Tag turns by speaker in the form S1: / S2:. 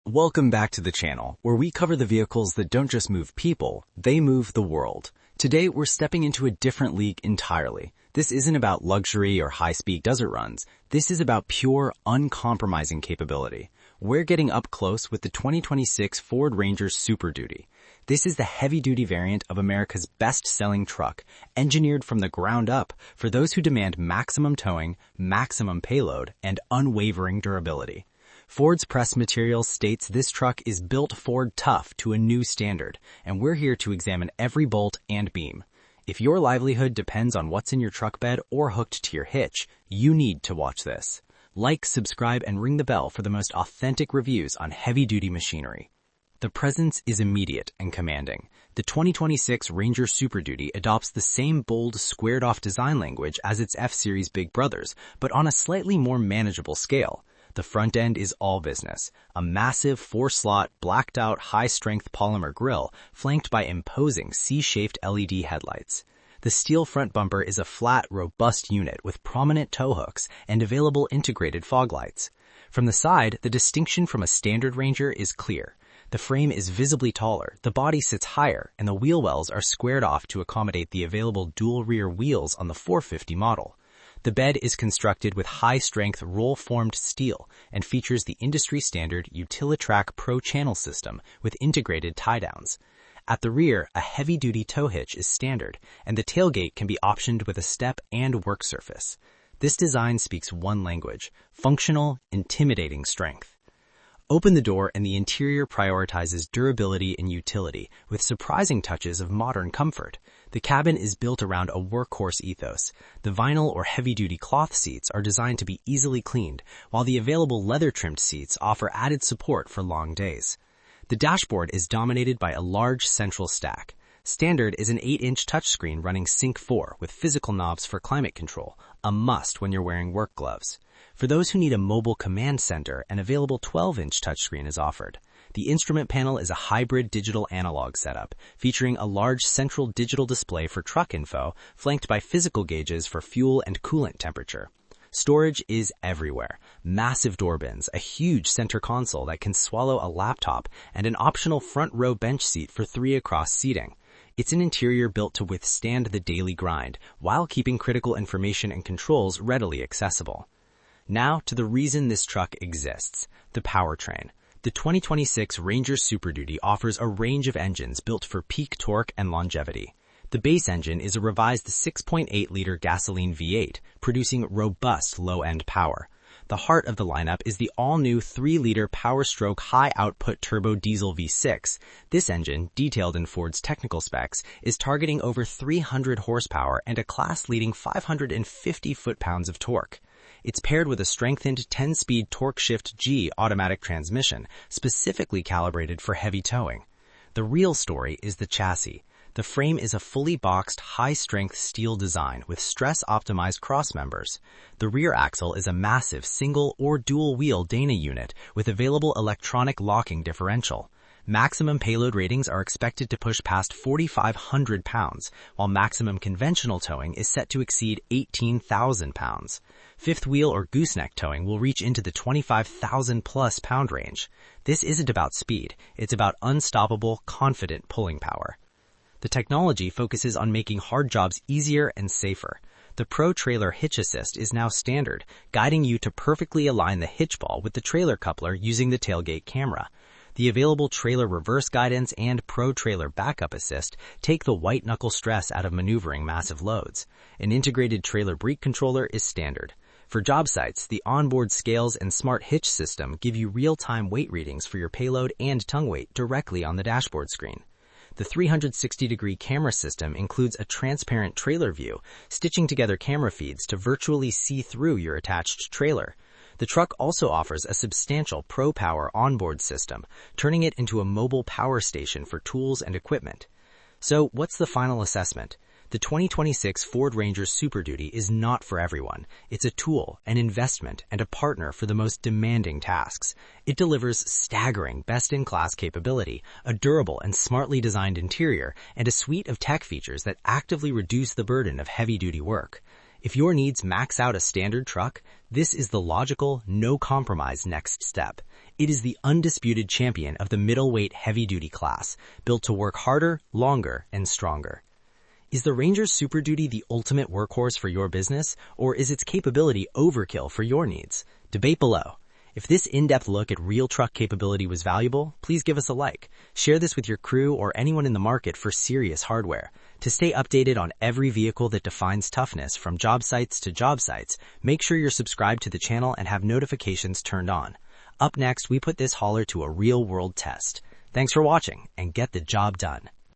S1: Welcome back to the channel, where we cover the vehicles that don't just move people, they move the world. Today, we're stepping into a different league entirely. This isn't about luxury or high-speed desert runs. This is about pure, uncompromising capability. We're getting up close with the 2026 Ford Ranger Super Duty. This is the heavy-duty variant of America's best-selling truck, engineered from the ground up for those who demand maximum towing, maximum payload, and unwavering durability. Ford's press material states this truck is built Ford tough to a new standard, and we're here to examine every bolt and beam. If your livelihood depends on what's in your truck bed or hooked to your hitch, you need to watch this. Like, subscribe, and ring the bell for the most authentic reviews on heavy-duty machinery. The presence is immediate and commanding. The 2026 Ranger Super Duty adopts the same bold, squared-off design language as its F-Series big brothers, but on a slightly more manageable scale. The front end is all business, a massive 4-slot, blacked-out, high-strength polymer grille flanked by imposing C-shaped LED headlights. The steel front bumper is a flat, robust unit with prominent tow hooks and available integrated fog lights. From the side, the distinction from a standard Ranger is clear. The frame is visibly taller, the body sits higher, and the wheel wells are squared off to accommodate the available dual rear wheels on the 450 model. The bed is constructed with high-strength roll-formed steel and features the industry-standard Utilitrack Pro channel system with integrated tie-downs. At the rear, a heavy-duty tow hitch is standard, and the tailgate can be optioned with a step and work surface. This design speaks one language: functional, intimidating strength. Open the door and the interior prioritizes durability and utility with surprising touches of modern comfort. The cabin is built around a workhorse ethos. The vinyl or heavy-duty cloth seats are designed to be easily cleaned, while the available leather-trimmed seats offer added support for long days. The dashboard is dominated by a large central stack. Standard is an 8-inch touchscreen running Sync 4 with physical knobs for climate control, a must when you're wearing work gloves. For those who need a mobile command center, an available 12-inch touchscreen is offered. The instrument panel is a hybrid digital-analog setup, featuring a large central digital display for truck info, flanked by physical gauges for fuel and coolant temperature. Storage is everywhere. Massive door bins, a huge center console that can swallow a laptop, and an optional front-row bench seat for 3 across seating. It's an interior built to withstand the daily grind, while keeping critical information and controls readily accessible. Now to the reason this truck exists: the powertrain. The 2026 Ranger Super Duty offers a range of engines built for peak torque and longevity. The base engine is a revised 6.8-liter gasoline V8, producing robust low-end power. The heart of the lineup is the all-new 3-liter Power-Stroke high-output turbo diesel V6. This engine, detailed in Ford's technical specs, is targeting over 300 horsepower and a class-leading 550 foot-pounds of torque. It's paired with a strengthened 10-speed Torque-Shift-G automatic transmission, specifically calibrated for heavy towing. The real story is the chassis. The frame is a fully boxed, high-strength steel design with stress-optimized crossmembers. The rear axle is a massive single or dual-wheel Dana unit with available electronic locking differential. Maximum payload ratings are expected to push past 4,500 pounds, while maximum conventional towing is set to exceed 18,000 pounds. Fifth wheel or gooseneck towing will reach into the 25,000-plus pound range. This isn't about speed, it's about unstoppable, confident pulling power. The technology focuses on making hard jobs easier and safer. The Pro Trailer Hitch Assist is now standard, guiding you to perfectly align the hitch ball with the trailer coupler using the tailgate camera. The available trailer reverse guidance and Pro Trailer Backup Assist take the white-knuckle stress out of maneuvering massive loads. An integrated trailer brake controller is standard. For job sites, the onboard scales and smart hitch system give you real-time weight readings for your payload and tongue weight directly on the dashboard screen. The 360-degree camera system includes a transparent trailer view, stitching together camera feeds to virtually see through your attached trailer. The truck also offers a substantial ProPower onboard system, turning it into a mobile power station for tools and equipment. So, what's the final assessment? The 2026 Ford Ranger Super Duty is not for everyone. It's a tool, an investment, and a partner for the most demanding tasks. It delivers staggering, best-in-class capability, a durable and smartly designed interior, and a suite of tech features that actively reduce the burden of heavy-duty work. If your needs max out a standard truck, this is the logical, no-compromise next step. It is the undisputed champion of the middleweight heavy-duty class, built to work harder, longer, and stronger. Is the Ranger's Super Duty the ultimate workhorse for your business, or is its capability overkill for your needs? Debate below. If this in-depth look at real truck capability was valuable, please give us a like. Share this with your crew or anyone in the market for serious hardware. To stay updated on every vehicle that defines toughness from job sites to job sites, make sure you're subscribed to the channel and have notifications turned on. Up next, we put this hauler to a real-world test. Thanks for watching, and get the job done.